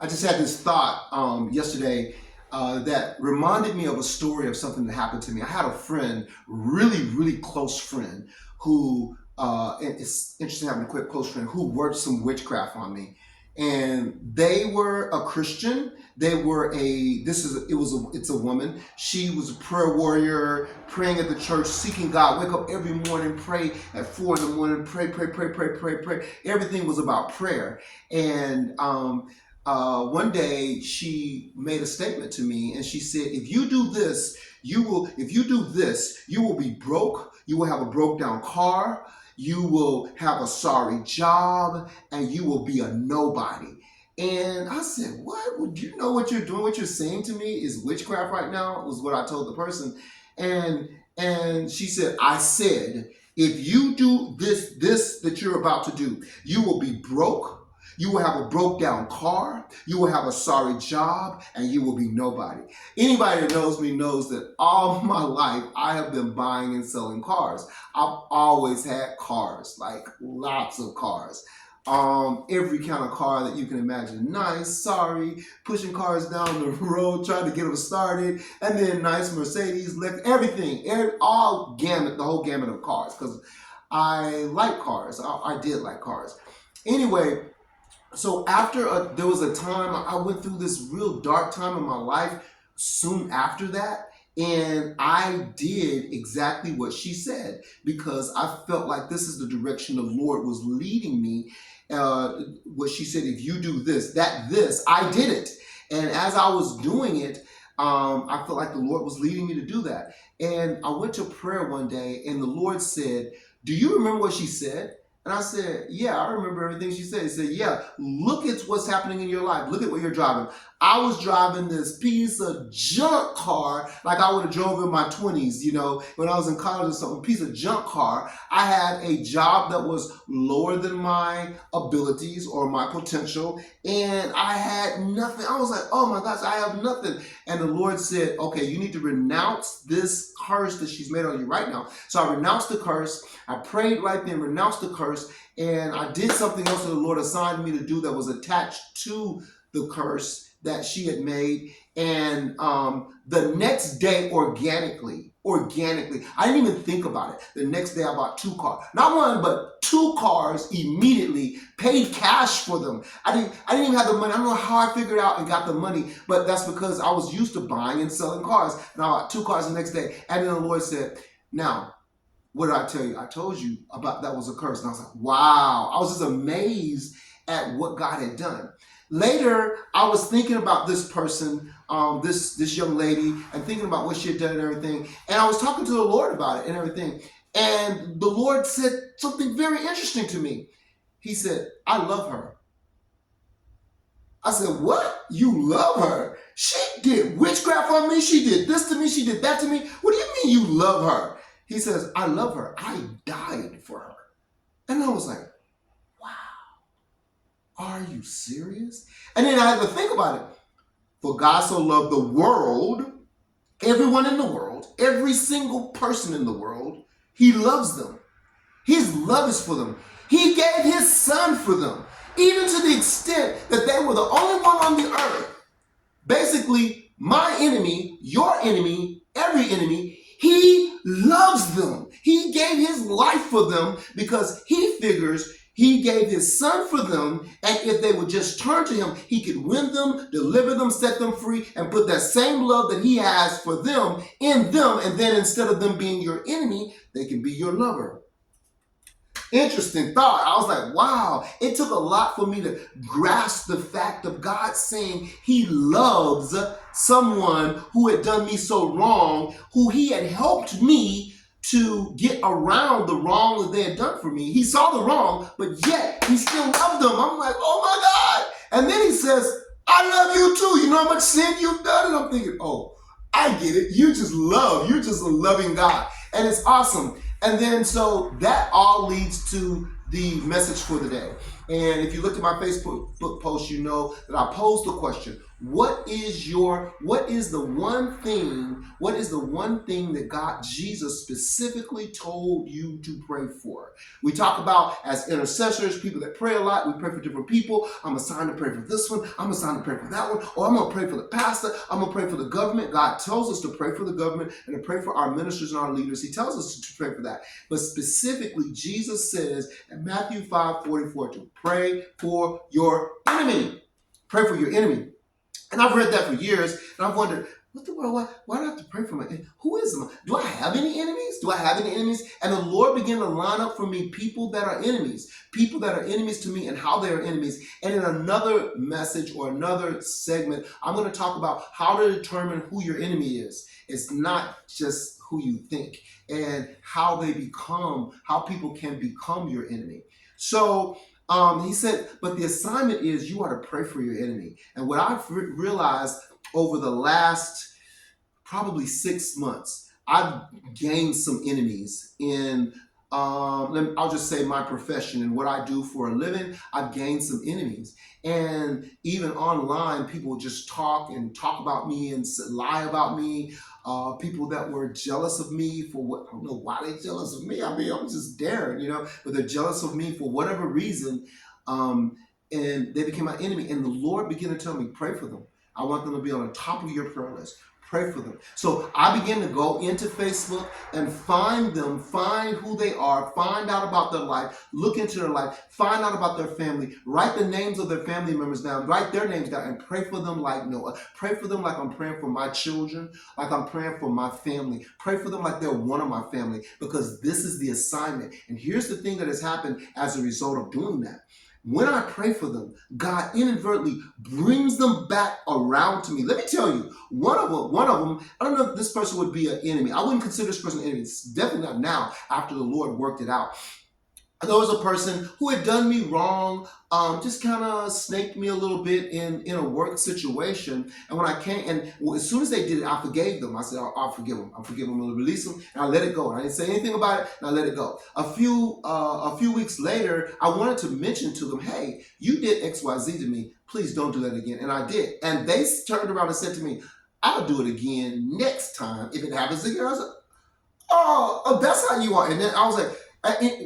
I just had this thought yesterday that reminded me of a story of something that happened to me. I had a friend, really, really close friend, who, and it's interesting having a quick close friend, who worked some witchcraft on me. And they were a Christian. They were it's a woman. She was a prayer warrior, praying at the church, seeking God, wake up every morning, pray at 4 in the morning, pray. Everything was about prayer. And one day she made a statement to me, and she said, if you do this, you will be broke. You will have a broke down car. You will have a sorry job, and you will be a nobody. And I said, what? Would you know what you're doing? What you're saying to me is witchcraft right now, was what I told the person. And she said, I said, if you do this that you're about to do, you will be broke. You will have a broke down car, you will have a sorry job, and you will be nobody. Anybody that knows me knows that all my life I have been buying and selling cars. I've always had cars, like lots of cars. Every kind of car that you can imagine. Nice, sorry, pushing cars down the road, trying to get them started, and then nice Mercedes, everything, the whole gamut of cars, because I like cars. I did like cars. Anyway, so there was a time I went through this real dark time in my life soon after that, and I did exactly what she said, because I felt like this is the direction the Lord was leading me. What she said, if you do this, I did it. And as I was doing it, I felt like the Lord was leading me to do that. And I went to prayer one day, and the Lord said, do you remember what she said? And I said, yeah, I remember everything she said. He said, yeah, look at what's happening in your life. Look at what you're driving. I was driving this piece of junk car like I would have drove in my 20s, when I was in college or something, piece of junk car. I had a job that was lower than my abilities or my potential, and I had nothing. I was like, oh my gosh, I have nothing. And the Lord said, okay, you need to renounce this curse that she's made on you right now. So I renounced the curse. I prayed right then, renounced the curse, and I did something else that the Lord assigned me to do that was attached to the curse that she had made. And the next day, organically, I didn't even think about it. The next day I bought 2 cars. Not one, but 2 cars immediately, paid cash for them. I didn't even have the money. I don't know how I figured out and got the money, but that's because I was used to buying and selling cars. And I bought 2 cars the next day. And then the Lord said, now, what did I tell you? I told you about that was a curse. And I was like, wow. I was just amazed at what God had done. Later, I was thinking about this person, this young lady, and thinking about what she had done and everything. And I was talking to the Lord about it and everything. And the Lord said something very interesting to me. He said, I love her. I said, what? You love her? She did witchcraft on me. She did this to me. She did that to me. What do you mean you love her? He says, I love her. I died for her. And I was like, wow, are you serious? And then I had to think about it. For God so loved the world, everyone in the world, every single person in the world, he loves them. His love is for them. He gave his son for them, even to the extent that they were the only one on the earth. Basically, my enemy, your enemy, every enemy, he loves them. He gave his life for them because he figures he gave his son for them, and if they would just turn to him, he could win them, deliver them, set them free, and put that same love that he has for them in them, and then instead of them being your enemy, they can be your lover. Interesting thought. I was like, wow, it took a lot for me to grasp the fact of God saying he loves someone who had done me so wrong, who he had helped me to get around the wrong that they had done for me. He saw the wrong, but yet he still loved them. I'm like, oh my God. And then he says, I love you too. You know how much sin you've done? And I'm thinking, oh, I get it. You're just a loving God. And it's awesome. And then so that all leads to the message for the day. And if you look at my Facebook post, you know that I posed the question, what is the one thing that God, Jesus specifically told you to pray for? We talk about as intercessors, people that pray a lot, we pray for different people. I'm assigned to pray for this one, I'm assigned to pray for that one, or I'm going to pray for the pastor, I'm going to pray for the government. God tells us to pray for the government and to pray for our ministers and our leaders. He tells us to pray for that. But specifically, Jesus says in Matthew 5:44 to pray for your enemy. Pray for your enemy. And I've read that for years, and I've wondered, what the world, why do I have to pray for my enemy? Who is them? Do I have any enemies? Do I have any enemies? And the Lord began to line up for me people that are enemies to me and how they are enemies. And in another message or another segment, I'm going to talk about how to determine who your enemy is. It's not just who you think, and how people can become your enemy. So he said, but the assignment is you are to pray for your enemy. And what I've realized over the last probably 6 months, I've gained some enemies in, I'll just say my profession and what I do for a living. I've gained some enemies. And even online, people just talk about me and lie about me. People that were jealous of me for what, I don't know why they're jealous of me. I mean, I'm just daring, but they're jealous of me for whatever reason. And they became my enemy. And the Lord began to tell me, pray for them. I want them to be on the top of your prayer list. Pray for them. So I began to go into Facebook and find who they are, find out about their life, look into their life, find out about their family, write the names of their family members down, write their names down, and pray for them like Noah. Pray for them like I'm praying for my children, like I'm praying for my family. Pray for them like they're one of my family, because this is the assignment. And here's the thing that has happened as a result of doing that. When I pray for them, God inadvertently brings them back around to me. Let me tell you, one of them, I don't know if this person would be an enemy. I wouldn't consider this person an enemy. It's definitely not now, after the Lord worked it out. There was a person who had done me wrong, just kind of snaked me a little bit in a work situation. And when I came, as soon as they did it, I forgave them. I said, I'll forgive them. I'll forgive them. I'll release them, and I let it go. And I didn't say anything about it, and I let it go. A few weeks later, I wanted to mention to them, hey, you did X, Y, Z to me. Please don't do that again. And I did. And they turned around and said to me, I'll do it again next time if it happens again. I was like, oh, that's how you are. And then I was like,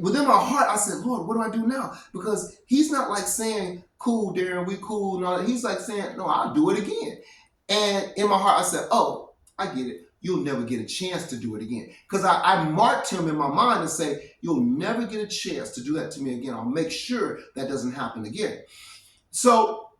within my heart, I said, Lord, what do I do now? Because he's not like saying, cool, Darren, we cool. And all that. He's like saying, no, I'll do it again. And in my heart, I said, oh, I get it. You'll never get a chance to do it again. Because I marked him in my mind and say, you'll never get a chance to do that to me again. I'll make sure that doesn't happen again. So,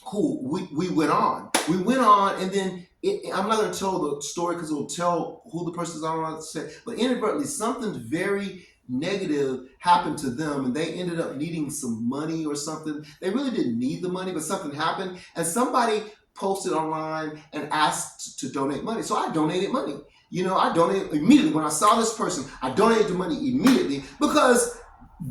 cool. We went on. And then I'm not going to tell the story because it will tell who the person is. I don't know what to say. But inadvertently, something very negative happened to them, and they ended up needing some money or something. They really didn't need the money, but something happened, and somebody posted online and asked to donate money. So I donated money. I donated immediately. When I saw this person, I donated the money immediately, because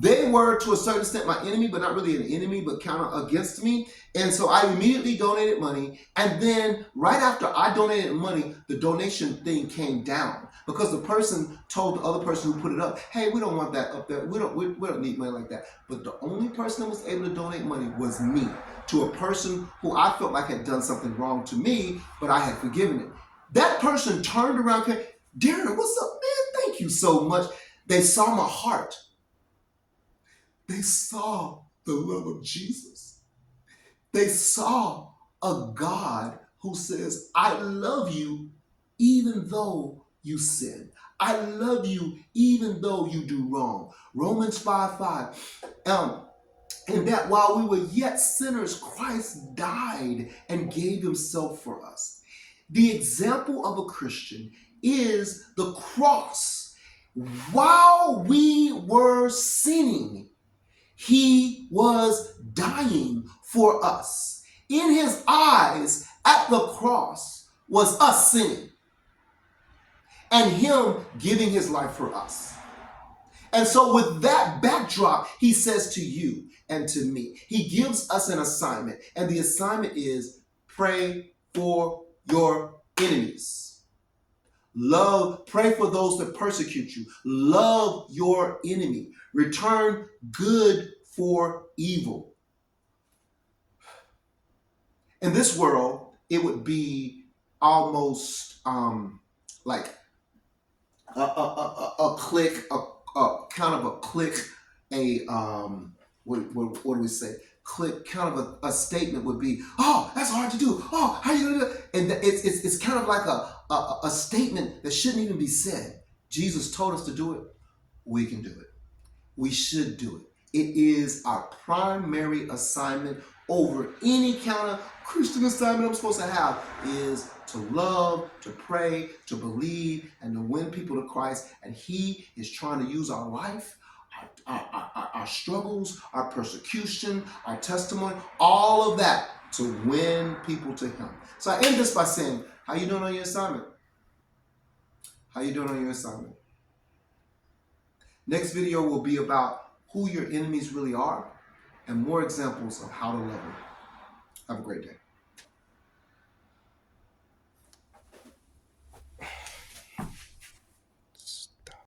they were to a certain extent my enemy, but not really an enemy, but kind of against me. And so I immediately donated money. And then right after I donated money, the donation thing came down, because the person told the other person who put it up, hey, we don't want that up there. We don't need money like that. But the only person that was able to donate money was me, to a person who I felt like had done something wrong to me, but I had forgiven it. That person turned around and came, Darren, what's up, man? Thank you so much. They saw my heart. They saw the love of Jesus. They saw a God who says, I love you even though you sin. I love you even though you do wrong. Romans 5:5. And that while we were yet sinners, Christ died and gave himself for us. The example of a Christian is the cross. While we were sinning, he was dying for us. In his eyes, at the cross, was us sinning, and him giving his life for us. And so with that backdrop, he says to you and to me, he gives us an assignment. And the assignment is pray for your enemies. Pray for those that persecute you. Love your enemy. Return good for evil. In this world, it would be almost like a click, a kind of a click, a what do we say? Click, kind of a statement would be, oh, that's hard to do. Oh, how are you gonna do it? And it's kind of like a statement that shouldn't even be said. Jesus told us to do it. We can do it. We should do it. It is our primary assignment over any kind of Christian assignment I'm supposed to have, is to love, to pray, to believe, and to win people to Christ. And He is trying to use our life, our struggles, our persecution, our testimony, all of that to win people to Him. So I end this by saying, how you doing on your assignment? How you doing on your assignment? Next video will be about who your enemies really are and more examples of how to love them. Have a great day.